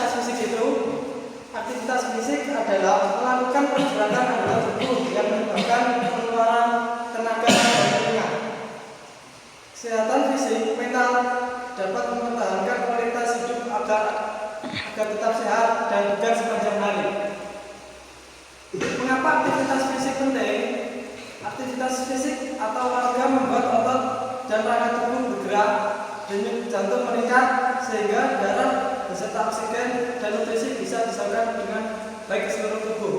aktivitas fisik itu? Aktivitas fisik adalah melakukan pergerakan anggota tubuh yang menyebabkan pengeluaran tenaga dan keringat. Kesehatan fisik mental dapat mempertahankan kualitas hidup agar tetap sehat dan bugar sepanjang hari. Mengapa aktivitas fisik penting? Aktivitas fisik atau olahraga membuat otot dan rangka tubuh bergerak, denyut jantung meningkat, sehingga darah beserta oksigen dan nutrisi bisa disalurkan dengan baik ke seluruh tubuh.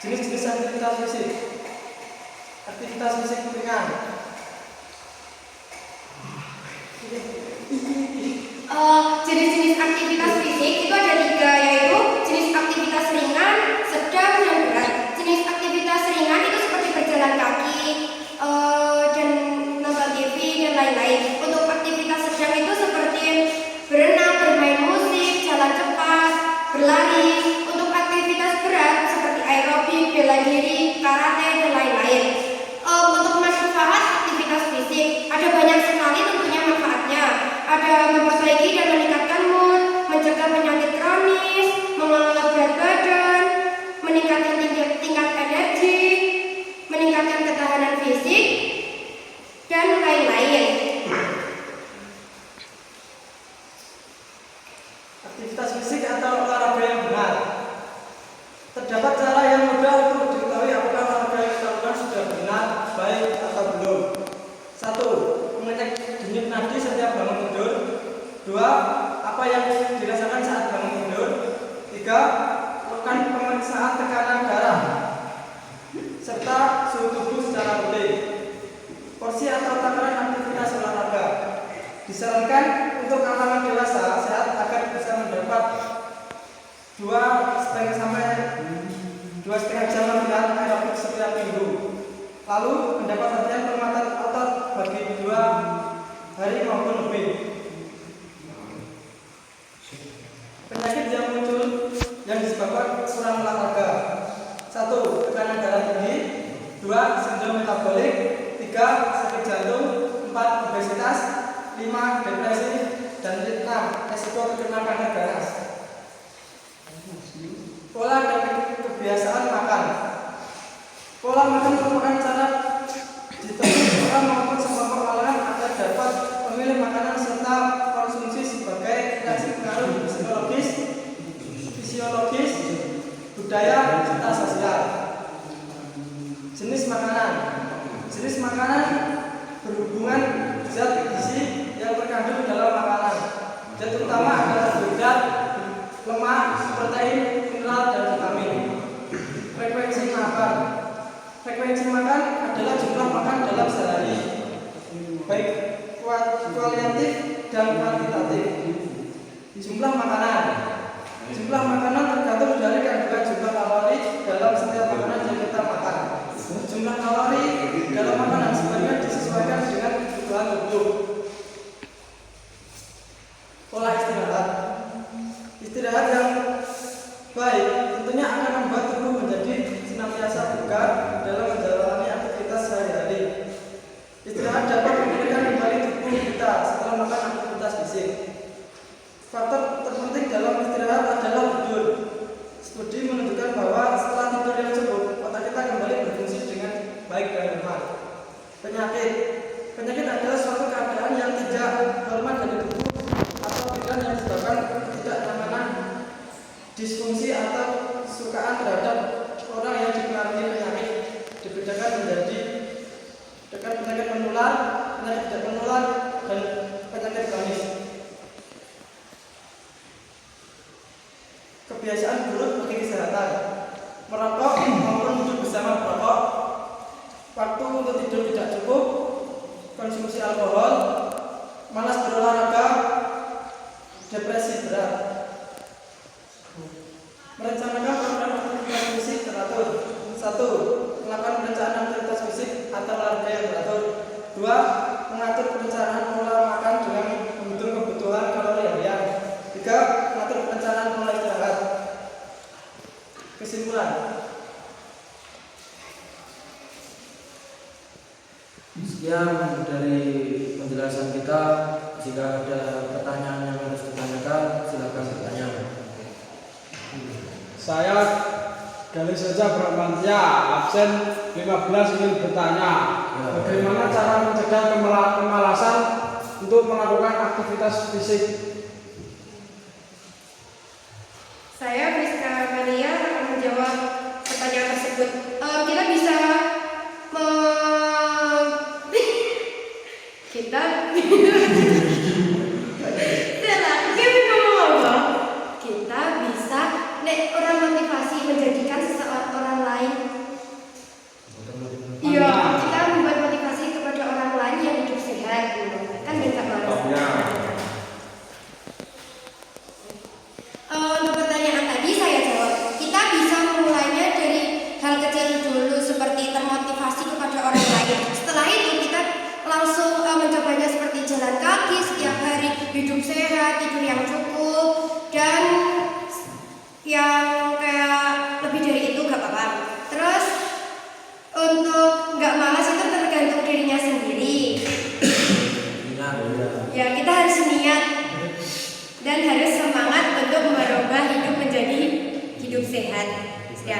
Jenis-jenis aktivitas fisik. Aktivitas fisik ringan. Jenis-jenis aktivitas fisik itu ada 3, yaitu jenis aktivitas ringan, sedang, dan berat. Jenis aktivitas ringan itu seperti berjalan kaki, dan nonton TV dan lain-lain. Untuk aktivitas sedang itu seperti berenang, bermain musik, jalan cepat, berlari. Untuk aktivitas berat seperti aerobik, bela diri, karate, dan lain-lain. Untuk manfaat aktivitas fisik ada banyak sekali tentunya manfaatnya. Ada memperbaiki dan meningkatkan mood, mencegah penyakit kronis, mengelola berat badan, meningkatkan tingkat energi, meningkatkan ketahanan fisik, dan lain-lain. Aktivitas fisik atau olahraga yang benar. Terdapat cara yang mudah untuk diketahui apakah olahraga yang dilakukan sudah benar, baik atau belum. 1. Mengecek denyut nadi setiap bangun tidur. 2. Apa yang dirasakan saat bangun tidur. 3. Lakukan pemeriksaan tekanan darah serta suhu tubuh secara rutin. Porsi atau takaran aktivitas olahraga disarankan untuk kalangan dewasa sehat agar bisa mendapat 2,5 jam latihan aerobik setiap minggu. Lalu mendapat latihan penguatan otot bagi 2 hari maupun lebih. Penyakit yang muncul yang disebabkan kurang olahraga. 1. Tekanan darah tinggi. 2. Sindrom metabolik. 3. Sakit jantung. 4. Obesitas. 5. Depresi. Dan 6. Resiko terkena kanker ganas. Pola dan kebiasaan makan. Pola makan merupakan cara ditemui orang maupun sekelompok kalangan agar dapat memilih makanan serta konsumsi sebagai reaksi pengaruh fisiologis, budaya, serta sosial. Jenis makanan. Jenis makanan berhubungan zat gizi yang terkandung dalam makanan. Zat utama adalah karbohidrat, lemak, protein, mineral, dan vitamin. Frekuensi makan. Frekuensi makan adalah jumlah makan dalam sehari, baik kualitatif dan kuantitatif. Jumlah makanan. Jumlah makanan tergantung dari kandungan jumlah kalori dalam setiap makanan yang kita makan. Jumlah kalori dalam makanan sebaiknya disesuaikan dengan kebutuhan tubuh. Pola istirahat. Istirahat yang baik tentunya akan membuat tubuh menjadi senantiasa bugar dalam menjalani aktivitas sehari-hari. Istirahat dapat memulihkan kembali tubuh kita setelah melakukan aktivitas fisik. Faktor terpenting dalam istirahat adalah tidur. Studi menunjukkan bahwa setelah tidur yang cukup, otak kita kembali berfungsi dengan baik dan normal. Penyakit adalah suatu keadaan yang tidak normal dari tubuh atau pikiran yang disebabkan ketidaknyamanan, disfungsi atau kesukaan terhadap orang yang dipengaruhi penyakit. Dibedakan menjadi penyakit menular, penyakit tidak menular, dan penyakit kronis. Kebiasaan buruk bagi kesehatan. Merokok maupun hidup bersama perokok, waktu untuk tidur tidak cukup, konsumsi alkohol, malas berolahraga, depresi berat. Merencanakan program aktivitas fisik teratur. 1. Melakukan perencanaan aktivitas fisik atau olahraga yang teratur. 2. Mengatur perencanaan pola makan dengan menghitung kebutuhan kalori harian. 3. Mengatur perencanaan pola istirahat. Kesimpulan. Sekian dari penjelasan kita. Jika ada pertanyaan yang harus ditanyakan, silakan. Saya Galih saja Bramantya, absen 15 ingin bertanya, bagaimana cara mencegah kemalasan untuk melakukan aktivitas fisik? Saya Friska Maria akan menjawab pertanyaan tersebut. Kita bisa kita Stella, kita ngomong apa? Kita bisa orang motivasi menjadikan seseorang lain. Iya, kita membuat motivasi kepada orang lain yang hidup sehat, kan bisa banget. Untuk pertanyaan tadi saya jawab, kita bisa memulainya dari hal kecil dulu seperti termotivasi kepada orang lain. Setelah itu kita langsung mencobanya seperti jalan kaki setiap hari, hidup sehat, tidur yang cukup, dan yang kayak lebih dari itu gak apa-apa. Terus untuk gak malas itu tergantung dirinya sendiri. Ya, kita harus niat dan harus semangat untuk merubah hidup menjadi hidup sehat. Ya.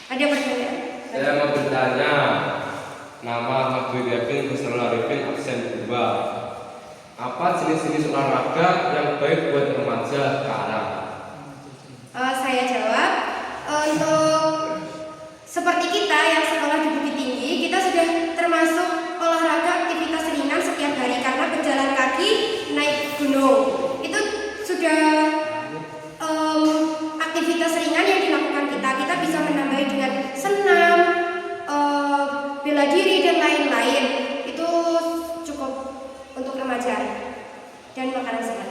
Ada pertanyaan? Saya mau bertanya, nama Abdul Yakin Husnul Arifin absen 2. Apa jenis-jenis olahraga yang baik buat remaja sekarang? Saya jawab, untuk seperti kita yang sekolah di Bukit Tinggi, kita sudah termasuk olahraga aktivitas ringan setiap hari karena berjalan kaki naik gunung. Itu sudah aktivitas ringan yang dilakukan kita. Kita bisa menambahi dengan senam, bela diri dan lain-lain. Itu cukup untuk remaja dan makanan sehat.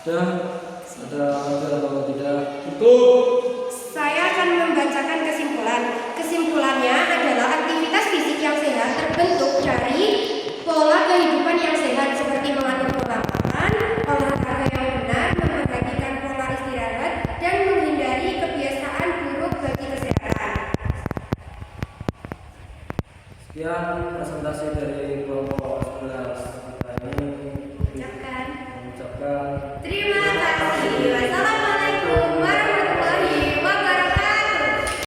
Sudah ada atau tidak? Cukup. Saya akan membacakan kesimpulan. Kesimpulannya adalah aktivitas fisik yang sehat terbentuk dari pola kehidupan yang sehat seperti mengatur pola makan, olahraga yang benar, memperhatikan pola istirahat, dan menghindari kebiasaan buruk bagi kesehatan. Sekian presentasi dari kelompok 11 kita ini Ucapkan. mengucapkan Terima